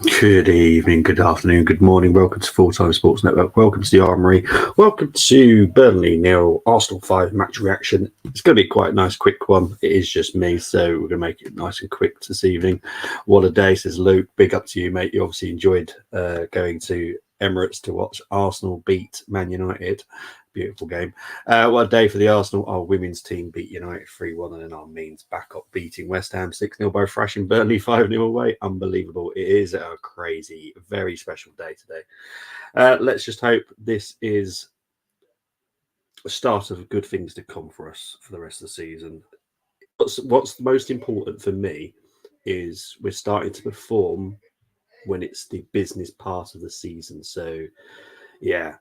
Good evening, good afternoon, good morning. Welcome to Full Time Sports Network. Welcome to the Armoury. Welcome to Burnley 0, Arsenal 5 match reaction. It's going to be quite a nice, quick one. It is just me, so we're going to make it nice and quick this evening. What a day, says Luke. Big up to you, mate. You obviously enjoyed going to Emirates to watch Arsenal beat Man United. Beautiful game. What a day for the Arsenal. Our women's team beat United 3-1, and then our means back up beating West Ham 6-0 by thrashing Burnley 5-0 away. Unbelievable. It is a crazy, very special day today. Let's just hope this is a start of good things to come for us for the rest of the season. What's most important for me is we're starting to perform when it's the business part of the season. So, yeah.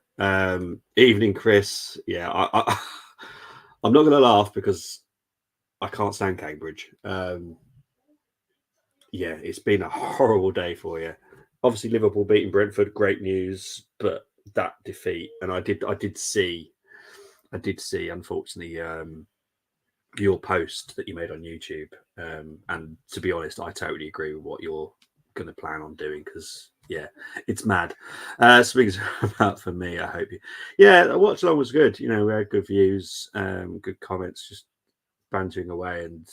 Evening, Chris. Yeah, I'm not going to laugh because I can't stand Cambridge. Yeah, it's been a horrible day for you. Obviously, Liverpool beating Brentford, great news, but that defeat, and I did see, unfortunately, your post that you made on YouTube, and to be honest, I totally agree with what you're going to plan on doing because yeah, it's mad. Speaking about for me, I hope you. Yeah, the watch along was good. You know, we had good views, good comments, just bantering away, and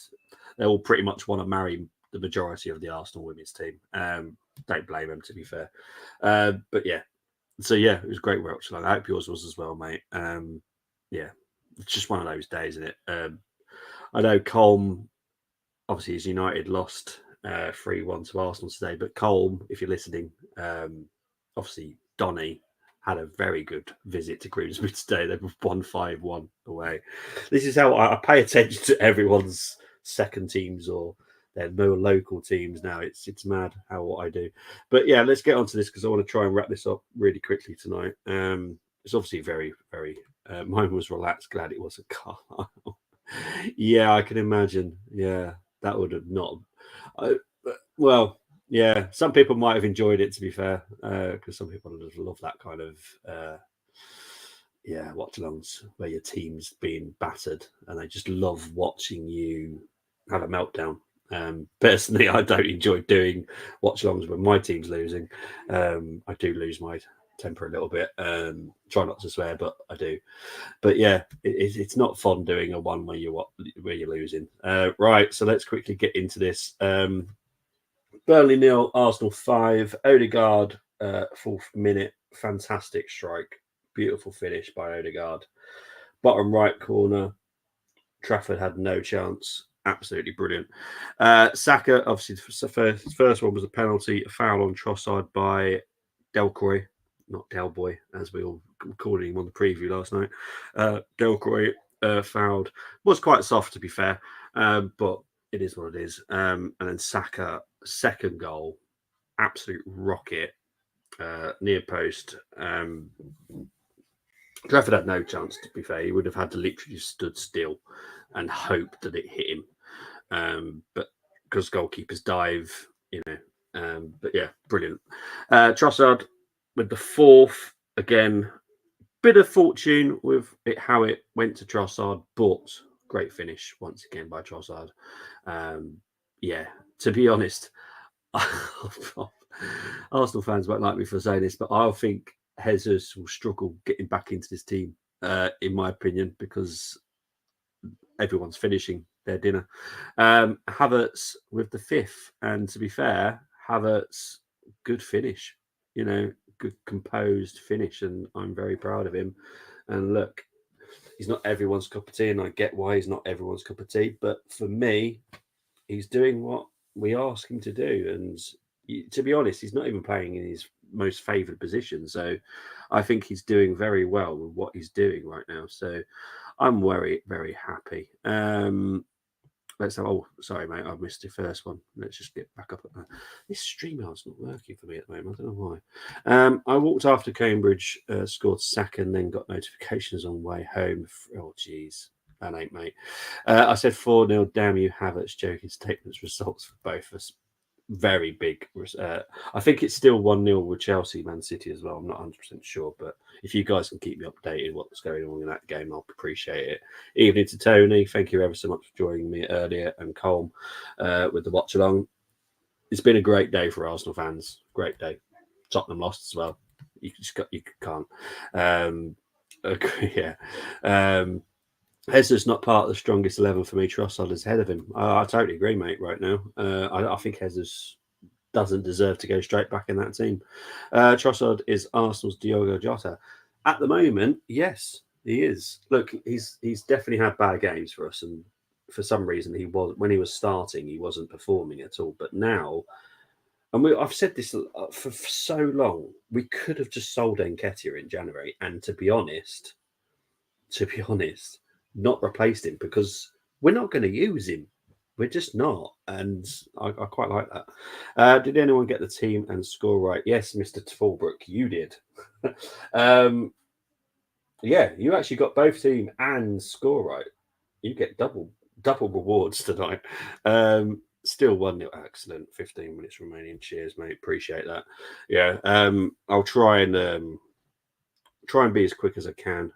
they all pretty much want to marry the majority of the Arsenal women's team. Don't blame them, to be fair. But yeah, so yeah, it was great watch along. I hope yours was as well, mate. Yeah, it's just one of those days, isn't it? I know Colm, obviously, his United lost 3-1 to Arsenal today, but Colm, if you're listening, obviously, Donny had a very good visit to Grimsby today. They won 5-1 away. This is how I pay attention to everyone's second teams or their more local teams now. It's mad how what I do. But yeah, let's get on to this because I want to try and wrap this up really quickly tonight. It's obviously very, very. Mine was relaxed. Glad it wasn't Carlisle. Yeah, I can imagine. Yeah, that would have not. Well, yeah, some people might have enjoyed it. To be fair, because some people love that kind of yeah watch-alongs where your team's being battered and they just love watching you have a meltdown. Personally, I don't enjoy doing watch-alongs when my team's losing. I do lose my temper a little bit. Try not to swear, but I do. But yeah, it's not fun doing a one where you're losing. Right, so let's quickly get into this. Burnley 0, Arsenal 5. Odegaard, 4th minute, fantastic strike, beautiful finish by Odegaard. Bottom right corner, Trafford had no chance. Absolutely brilliant. Saka, obviously, the first one was a penalty, a foul on Trossard by Delcroix, not Delboy, as we all called him on the preview last night. Delcroix fouled. Was quite soft, to be fair, but it is what it is. And then Saka, second goal, absolute rocket, near post. Trafford had no chance, to be fair. He would have had to literally just stood still and hope that it hit him. But because goalkeepers dive, you know. But yeah, brilliant. Trossard with the 4th, again, bit of fortune with it, how it went to Trossard, but great finish once again by Trossard. Yeah, to be honest, Arsenal fans won't like me for saying this, but I think Jesus will struggle getting back into this team, in my opinion, because everyone's finishing their dinner. Havertz with the 5th, and to be fair, Havertz, good finish, you know, good composed finish, and I'm very proud of him. And look, he's not everyone's cup of tea, and I get why he's not everyone's cup of tea, but for me, he's doing what we ask him to do. And to be honest, he's not even playing in his most favoured position. So I think he's doing very well with what he's doing right now. So I'm very, very happy. Let's have, oh, sorry, mate, I missed the first one. Let's just get back up. This StreamYard's not working for me at the moment. I don't know why. I walked after Cambridge, scored second, then got notifications on way home. Oh, jeez. That ain't, mate. I said 4-0, damn you, Havertz. Joking statements, results for both of us. Very big. I think it's still 1-0 with Chelsea, Man City as well. I'm not 100% sure, but if you guys can keep me updated what's going on in that game, I'll appreciate it. Evening to Tony. Thank you ever so much for joining me earlier, and Colm with the watch along. It's been a great day for Arsenal fans. Great day. Tottenham lost as well. You can't. Um, yeah. Hez's not part of the strongest 11 for me. Trossard is ahead of him. I totally agree, mate. Right now, I think Hez's doesn't deserve to go straight back in that team. Trossard is Arsenal's Diogo Jota. At the moment, yes, he is. Look, he's definitely had bad games for us, and for some reason when he was starting, he wasn't performing at all. But now, and I've said this for so long, we could have just sold Nketiah in January, and to be honest, not replaced him because we're not going to use him. We're just not, and I quite like that. Did anyone get the team and score right? Yes, Mr. Fallbrook, you did. Yeah, you actually got both team and score right. You get double rewards tonight. Still 1-0. Excellent. 15 minutes remaining. Cheers, mate. Appreciate that. Yeah. I'll try and be as quick as I can.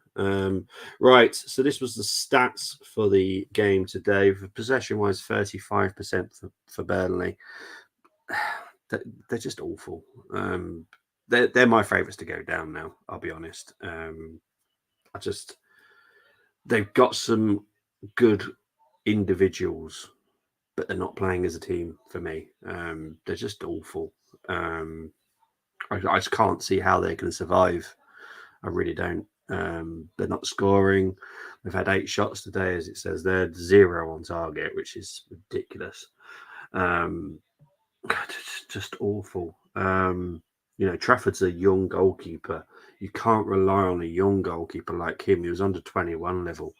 Right, so this was the stats for the game today. For possession-wise, 35% for Burnley. They're just awful. They're my favourites to go down now, I'll be honest. They've got some good individuals, but they're not playing as a team for me. They're just awful. I just can't see how they can survive. I really don't. They're not scoring. They've had 8 shots today, as it says there, 0 on target, which is ridiculous. It's just awful. Trafford's a young goalkeeper. You can't rely on a young goalkeeper like him. He was under 21 level.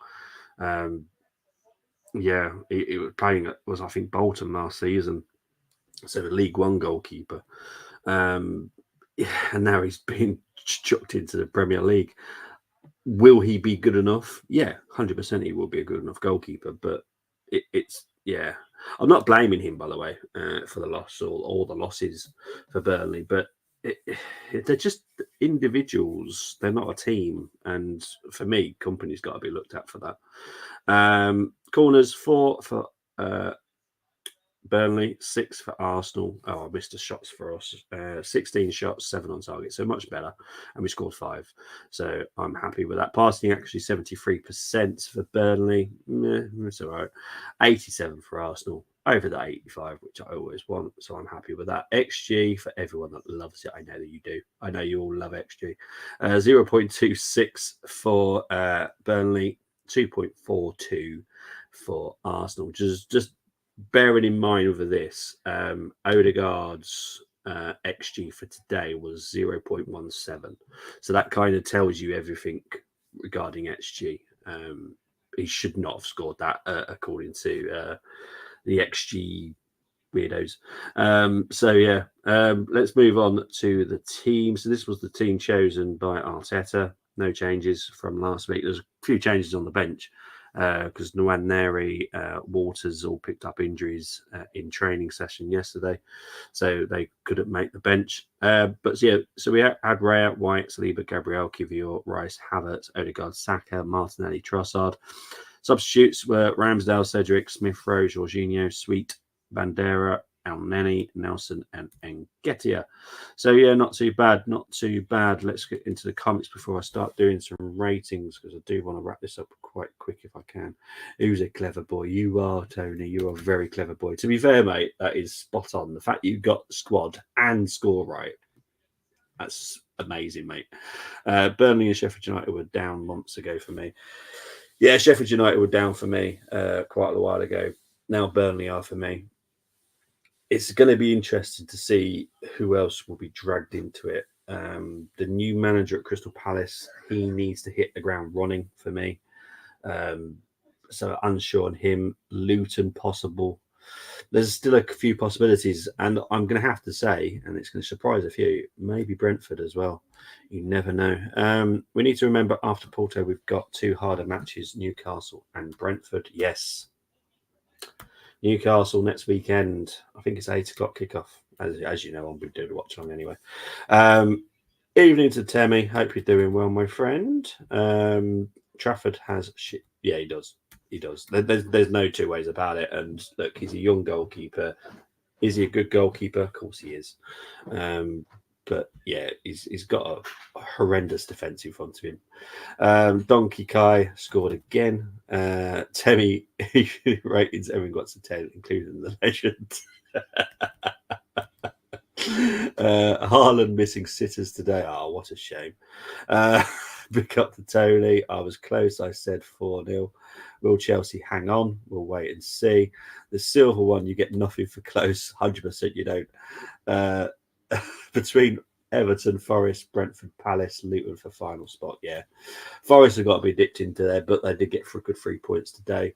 He was playing at, I think, Bolton last season. So the League One goalkeeper. And now he's been chucked into the Premier League. Will he be good enough? Yeah, 100% he will be a good enough goalkeeper. But it's I'm not blaming him, by the way, for the loss or the losses for Burnley. But they're just individuals. They're not a team. And for me, company's got to be looked at for that. Corners 4 for Burnley, 6 for Arsenal. Oh, I missed the shots for us. 16 shots, 7 on target. So much better. And we scored 5. So I'm happy with that. Passing actually 73% for Burnley. It's all right. 87 for Arsenal. Over the 85, which I always want. So I'm happy with that. XG for everyone that loves it. I know that you do. I know you all love XG. 0.26 for Burnley. 2.42 for Arsenal. Just bearing in mind over this, Odegaard's XG for today was 0.17. So that kind of tells you everything regarding XG. He should not have scored that according to the XG weirdos. Let's move on to the team. So this was the team chosen by Arteta. No changes from last week. There's a few changes on the bench because Nwaneri, Waters all picked up injuries in training session yesterday, so they couldn't make the bench. So we had Raya, White, Saliba, Gabriel, Kivior, Rice, Havertz, Odegaard, Saka, Martinelli, Trossard. Substitutes were Ramsdale, Cedric, Smith Rowe, Jorginho, Sweet, Bandera, Elneny, Nelson, and Nketiah. So not too bad, not too bad. Let's get into the comments before I start doing some ratings because I do want to wrap this up quite quick if I can. Who's a clever boy? You are, Tony. You are a very clever boy. To be fair, mate, that is spot on. The fact you got squad and score right, that's amazing, mate. Burnley and Sheffield United were down months ago for me. Yeah, Sheffield United were down for me quite a while ago. Now Burnley are for me. It's going to be interesting to see who else will be dragged into it. The new manager at Crystal Palace, he needs to hit the ground running for me. So unsure on him. Luton possible. There's still a few possibilities, and I'm going to have to say, and it's going to surprise a few, maybe Brentford as well. You never know. We need to remember after Porto, we've got 2 harder matches, Newcastle and Brentford. Yes. Newcastle next weekend. I think it's 8 o'clock kickoff. As you know, I'll be doing a watch on anyway. Evening to Temi. Hope you're doing well, my friend. Trafford has shit. Yeah, he does. He does. There's no two ways about it. And look, he's a young goalkeeper. Is he a good goalkeeper? Of course he is. But yeah, he's got a horrendous defence in front of him. Donkey Kai scored again. Temi ratings, everyone got to 10, including the legend. Haaland missing sitters today. Oh, what a shame. Pick up the Tony. I was close. I said 4-0. Will Chelsea hang on? We'll wait and see. The silver one, you get nothing for close. 100% you don't. Between Everton, Forest, Brentford, Palace, Luton for final spot. Yeah. Forest have got to be dipped into there, but they did get for a good 3 points today.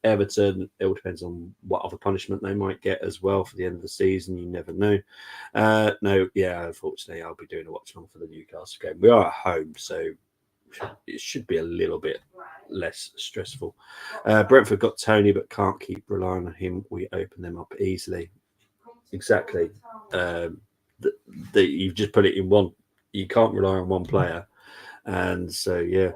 Everton, it all depends on what other punishment they might get as well for the end of the season. You never know. No, yeah, unfortunately, I'll be doing a watch along for the Newcastle game. We are at home, so it should be a little bit less stressful. Brentford got Tony, but can't keep relying on him. We open them up easily. Exactly. You've just put it in one. You can't rely on one player. And so, yeah.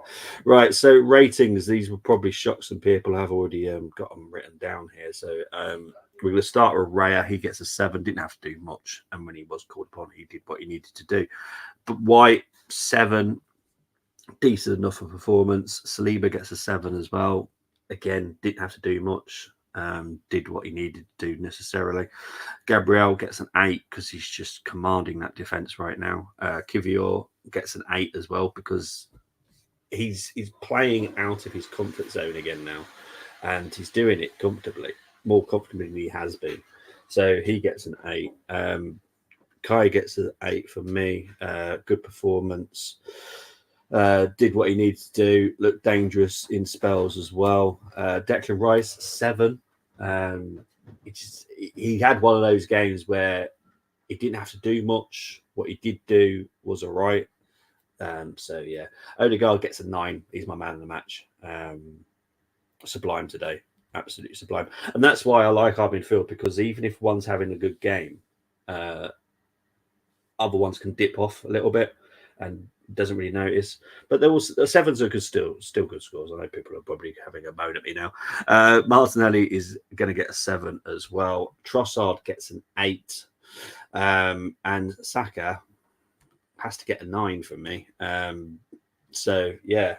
Right. So, ratings. These will probably shock some people. I've already got them written down here. So, we're going to start with Raya. He gets a 7. Didn't have to do much. And when he was called upon, he did what he needed to do. But White, 7. Decent enough of performance. Saliba gets a 7 as well. Again, didn't have to do much. Did what he needed to do necessarily. Gabriel gets an 8 because he's just commanding that defense right now. Kivior gets an 8 as well because he's playing out of his comfort zone again now, and he's doing it comfortably, more comfortably than he has been. So he gets an 8. Kai gets an 8 for me. Good performance. Did what he needed to do. Looked dangerous in spells as well. Declan Rice, 7. He had one of those games where he didn't have to do much. What he did do was all right. So yeah, Odegaard gets a 9. He's my man of the match. Sublime today, absolutely sublime, and that's why I like our midfield, because even if one's having a good game, other ones can dip off a little bit and doesn't really notice. But there was the 7s are good, still good scores. I know people are probably having a moan at me now. Martinelli is going to get a 7 as well. Trossard gets an 8, and Saka has to get a 9 from me. So yeah,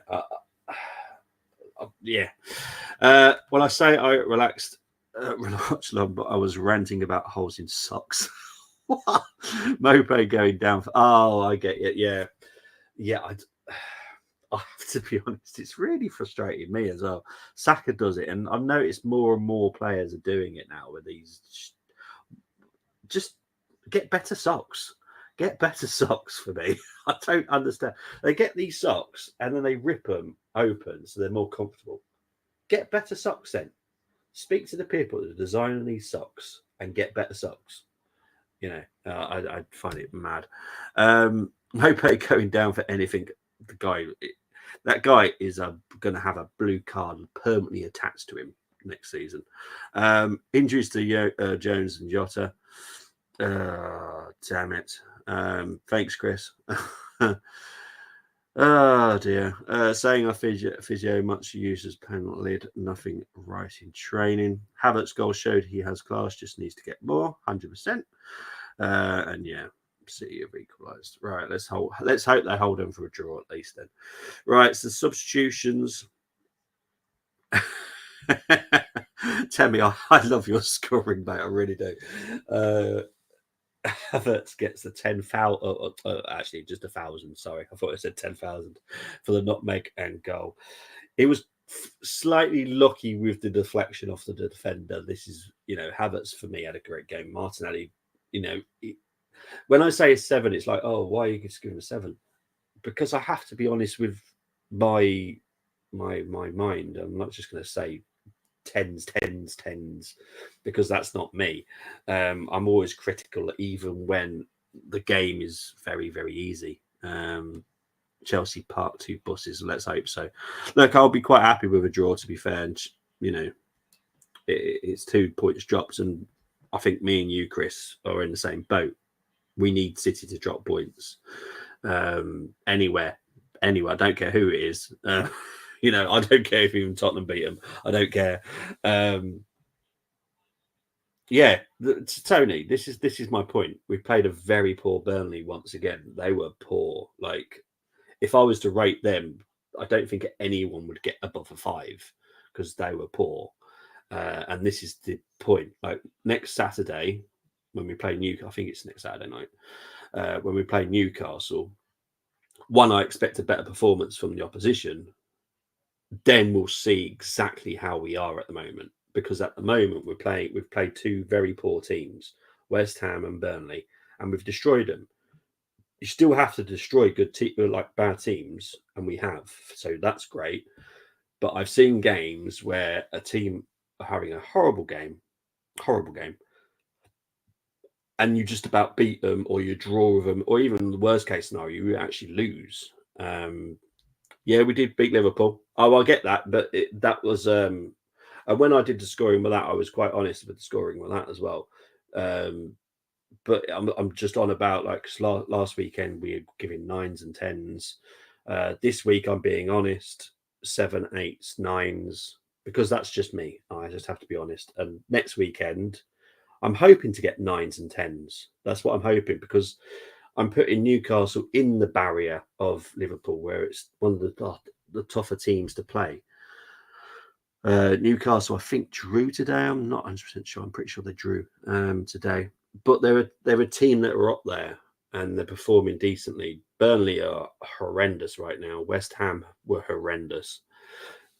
yeah. When I say I relaxed long, but I was ranting about holes in socks. Mope going down. I get it. Yeah. I have to be honest, it's really frustrating me as well. Saka does it, and I've noticed more and more players are doing it now with these. Just get better socks. Get better socks for me. I don't understand. They get these socks and then they rip them open so they're more comfortable. Get better socks then. Speak to the people that are designing these socks and get better socks. You know, I find it mad. No pay going down for anything. That guy is going to have a blue card permanently attached to him next season. Injuries to Jones and Jota. Damn it. Thanks, Chris. Oh dear. Saying our physio much used as penalty lid, nothing right in training. Havertz's goal showed he has class, just needs to get more, 100%. And yeah, City have equalised. Right, let's hope they hold them for a draw at least then. Right, so substitutions. Tell me, I love your scoring, mate. I really do. Havertz gets the 10,000. Actually, just 1,000. Sorry, I thought I said 10,000 for the nutmeg and goal. It was slightly lucky with the deflection off the defender. This is, Havertz for me had a great game. Martinelli, when I say a 7, it's like, oh, why are you just giving a 7? Because I have to be honest with my mind. I'm not just going to say tens, because that's not me. I'm always critical, even when the game is very, very easy. Chelsea park 2 buses. Let's hope so. Look, I'll be quite happy with a draw, to be fair. And it's 2 points drops, and I think me and you, Chris, are in the same boat. We need City to drop points anywhere. I don't care who it is. I don't care if even Tottenham beat them. I don't care. Yeah, Tony, this is my point. We played a very poor Burnley once again. They were poor. Like, if I was to rate them, I don't think anyone would get above a 5 because they were poor. And this is the point. Like, next Saturday, when we play Newcastle, I think it's next Saturday night, when we play Newcastle, one, I expect a better performance from the opposition. Then we'll see exactly how we are at the moment. Because at the moment we've played two very poor teams, West Ham and Burnley, and we've destroyed them. You still have to destroy like bad teams, and we have. So that's great. But I've seen games where a team are having a horrible game, and you just about beat them, or you draw with them, or even the worst case scenario, you actually lose. Yeah, we did beat Liverpool. Oh, I get that, but that was and when I did the scoring with that, I was quite honest with the scoring with that as well. But I'm just on about like last weekend we were giving 9s and 10s. This week I'm being honest, 7, 8s, 9s, because that's just me. I just have to be honest. And next weekend I'm hoping to get 9s and 10s. That's what I'm hoping, because I'm putting Newcastle in the barrier of Liverpool, where it's one of the tougher teams to play. Newcastle, I think, drew today. I'm not 100% sure. I'm pretty sure they drew today. But they're a team that are up there and they're performing decently. Burnley are horrendous right now. West Ham were horrendous.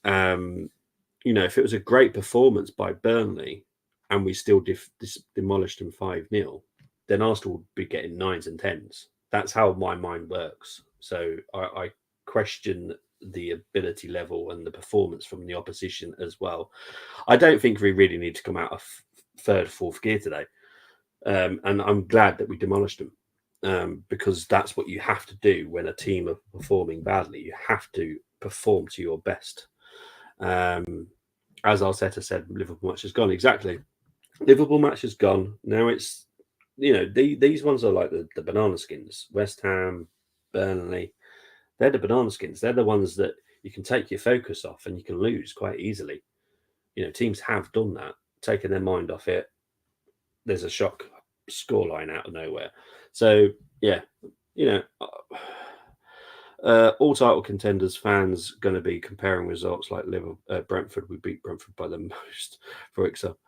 If it was a great performance by Burnley and we still demolished them 5-0, then Arsenal would be getting 9s and 10s. That's how my mind works. So I question the ability level and the performance from the opposition as well. I don't think we really need to come out of third, fourth gear today. And I'm glad that we demolished them, because that's what you have to do when a team are performing badly. You have to perform to your best. As Arteta said, Liverpool match has gone. Exactly. Liverpool match has gone. Now it's, these ones are like the banana skins. West Ham, Burnley, they're the banana skins. They're the ones that you can take your focus off and you can lose quite easily. Teams have done that, taken their mind off it. There's a shock scoreline out of nowhere. So, yeah, all title contenders fans going to be comparing results like Brentford. We beat Brentford by the most, for example.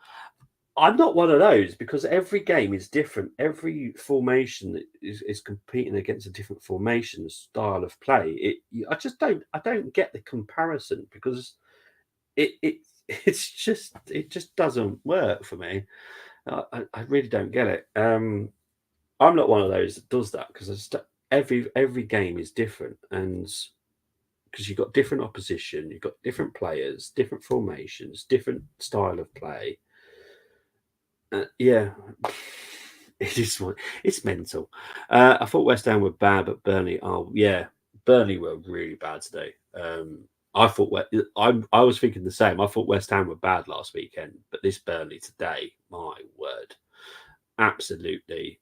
I'm not one of those, because every game is different. Every formation is competing against a different formation style of play. I don't get the comparison, because it just doesn't work for me. I really don't get it. I'm not one of those that does that, because every game is different, and because you've got different opposition, you've got different players, different formations, different style of play. Yeah, it's mental. I thought West Ham were bad, but Burnley, Burnley were really bad today. I was thinking the same. I thought West Ham were bad last weekend, but this Burnley today, my word, absolutely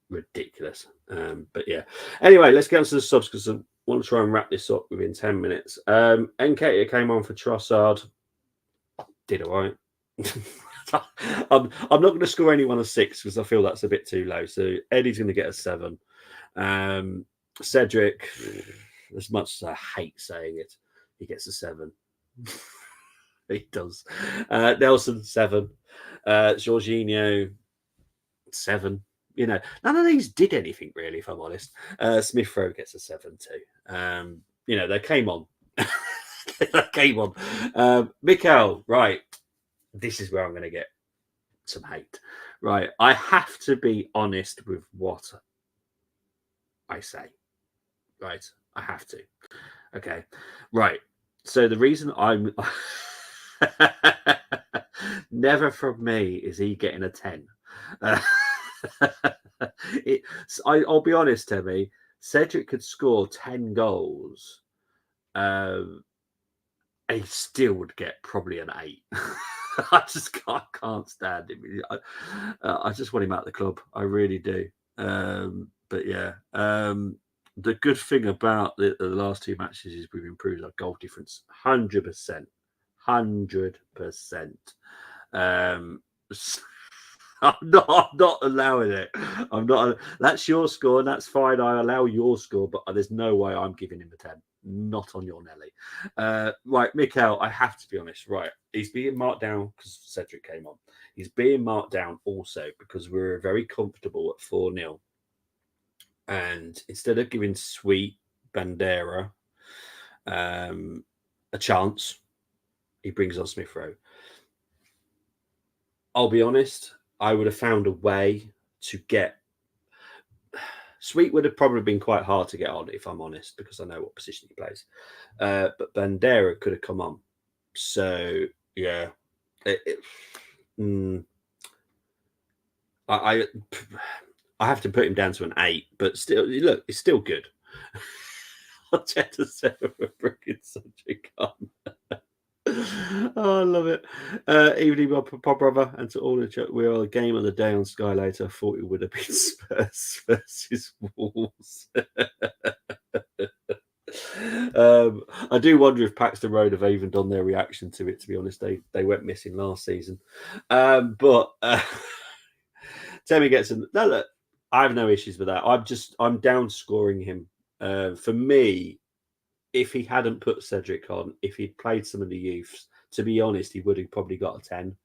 ridiculous. But yeah, anyway, let's get on to the subs, because I want to try and wrap this up within 10 minutes. Nketiah came on for Trossard, did all right. I'm not going to score anyone a 6, because I feel that's a bit too low. So Eddie's going to get a 7. Cedric, as much as I hate saying it, he gets a 7. He does. Nelson, 7. Jorginho, 7. None of these did anything really, if I'm honest. Smith Rowe gets a 7 too. They came on. They came on. Mikel, right. This is where I'm going to get some hate. Right. I have to be honest with what I say. Right. I have to. Okay. Right. So the reason I'm never from me is he getting a 10. I'll be honest, Timmy. Cedric could score 10 goals. He still would get probably an 8. I just can't stand him. I just want him out of the club. I really do. But yeah, the good thing about the last 2 matches is we've improved our goal difference 100%. 100%. I'm not allowing it. I'm not. That's your score, and that's fine. I allow your score, but there's no way I'm giving him a 10. Not on your Nelly. Right, Mikel, I have to be honest. Right, he's being marked down because Cedric came on. He's being marked down also because we were very comfortable at 4-0. And instead of giving Sweet Bandera a chance, he brings on Smith Rowe. I'll be honest, I would have found a way to get. Sweet would have probably been quite hard to get on, if I'm honest, because I know what position he plays. But Bandera could have come on. So, yeah. I have to put him down to an 8, but still, look, it's still good. Arteta said we're bringing Cedric on. Oh, I love it. Evening, my brother, and to all the chat. We are a game of the day on Sky later. I thought it would have been Spurs versus Wolves. I do wonder if Paxton Road have even done their reaction to it. To be honest, they went missing last season. But Temi gets in. No, look, I have no issues with that. I'm down scoring him. For me, if he hadn't put Cedric on, if he'd played some of the youths, to be honest, he would have probably got a 10.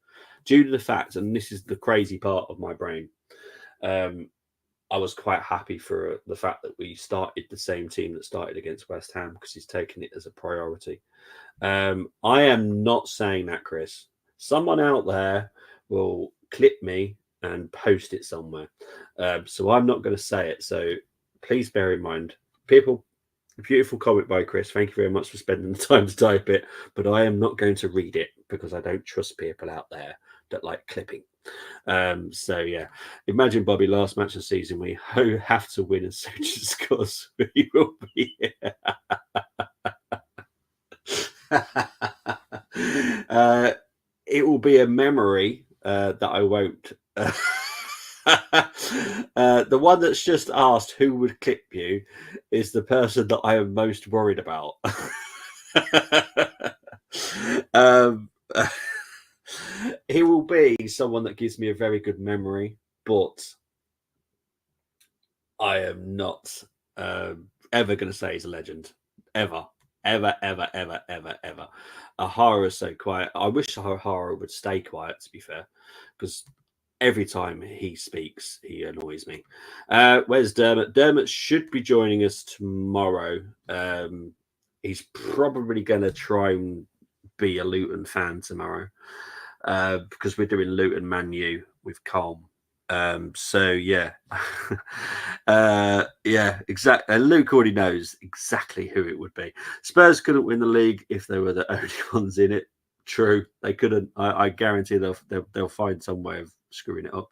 Due to the fact, and this is the crazy part of my brain, I was quite happy for the fact that we started the same team that started against West Ham because he's taken it as a priority. I am not saying that, Chris. Someone out there will clip me and post it somewhere. So I'm not going to say it. So please bear in mind, people. Beautiful comment by Chris. Thank you very much for spending the time to type it. But I am not going to read it because I don't trust people out there that like clipping. So yeah, imagine Bobby last match of the season we have to win and Such scores. We will be here. It will be a memory that I won't. The one that's just asked who would clip you is the person that I am most worried about. He will be someone that gives me a very good memory, but I am not ever going to say he's a legend. Ever. Ahara is so quiet. I wish Ahara would stay quiet, to be fair, because every time he speaks, he annoys me. Where's Dermot? Dermot should be joining us tomorrow. He's probably going to try and be a Luton fan tomorrow because we're doing Luton Man U with Colm. So yeah, yeah, exactly. And Luke already knows exactly who it would be. Spurs couldn't win the league if they were the only ones in it. True, they couldn't. I guarantee they'll find some way of screwing it up.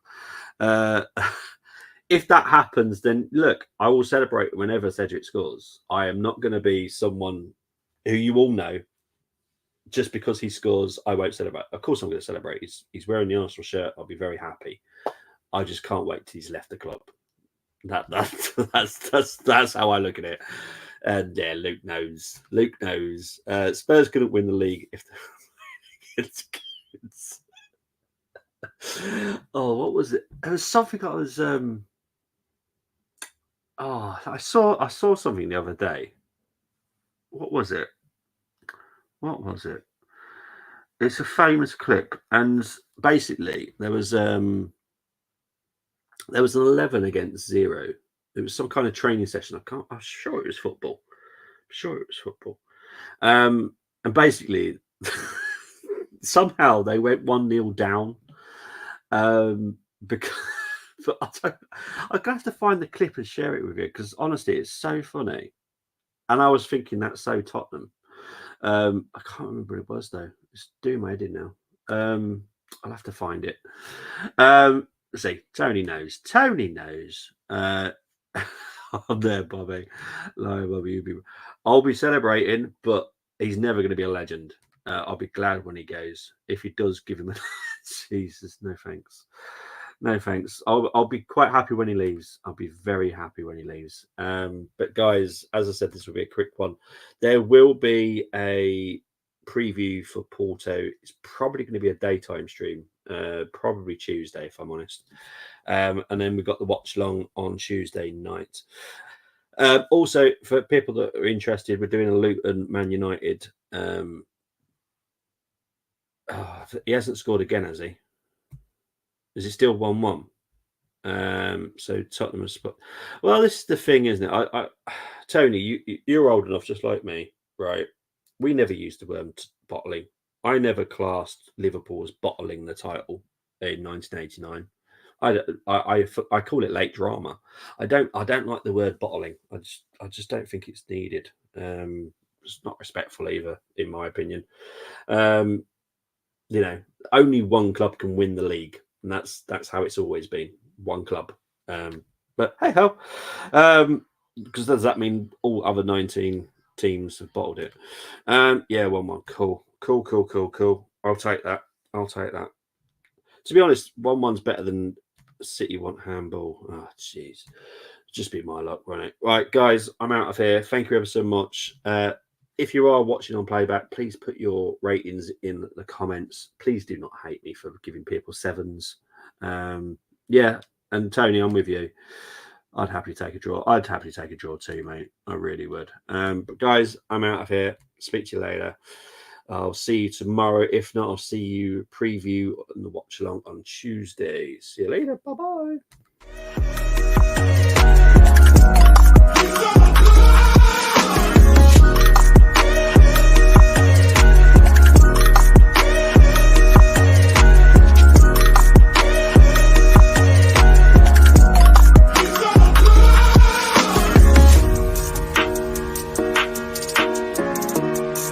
If that happens, then look, I will celebrate whenever Cedric scores. I am not going to be someone who you all know. Just because he scores, I won't celebrate. Of course, I'm going to celebrate. He's wearing the Arsenal shirt. I'll be very happy. I just can't wait till he's left the club. That's how I look at it. And yeah, Luke knows. Luke knows. Spurs couldn't win the league if it's kids. Oh, what was it? It was something I was. I saw something the other day. What was it? It's a famous clip, and basically there was an 11 against 0. It was some kind of training session. I'm sure it was football. And basically, somehow they went 1-0 down. Because but I'm gonna have to find the clip and share it with you because honestly, it's so funny. And I was thinking that's so Tottenham. I can't remember what it was though. It's doing my head in now. I'll have to find it. Let's see. Tony knows. I'm there, Bobby. No, Bobby, I'll be celebrating, but he's never going to be a legend. I'll be glad when he goes. If he does, give him a Jesus. No thanks. I'll be quite happy when he leaves. I'll be very happy when he leaves. But guys, as I said, this will be a quick one. There will be a preview for Porto. It's probably going to be a daytime stream. probably Tuesday, if I'm honest. And then we've got the watch along on Tuesday night. Also, for people that are interested, we're doing a Luton Man United. He hasn't scored again, has he? Is it still 1-1? So Tottenham has spot. Well, this is the thing, isn't it? Tony, you're old enough, just like me, right? We never used the word bottling. I never classed Liverpool as bottling the title in 1989. I call it late drama. I don't like the word bottling. I just don't think it's needed. It's not respectful either, in my opinion. Only one club can win the league, and that's how it's always been. One club. But hey ho, because does that mean all other 19 teams have bottled it? Yeah, 1-1. Cool. I'll take that. To be honest, 1-1's better than City want handball. Oh, jeez. Just be my luck, won't it? Right, guys, I'm out of here. Thank you ever so much. If you are watching on playback, please put your ratings in the comments. Please do not hate me for giving people 7s. Yeah, and Tony, I'm with you. I'd happily take a draw. I'd happily take a draw too, mate. I really would. But guys, I'm out of here. Speak to you later. I'll see you tomorrow. If not, I'll see you preview and the watch along on Tuesday. See you later. Bye-bye.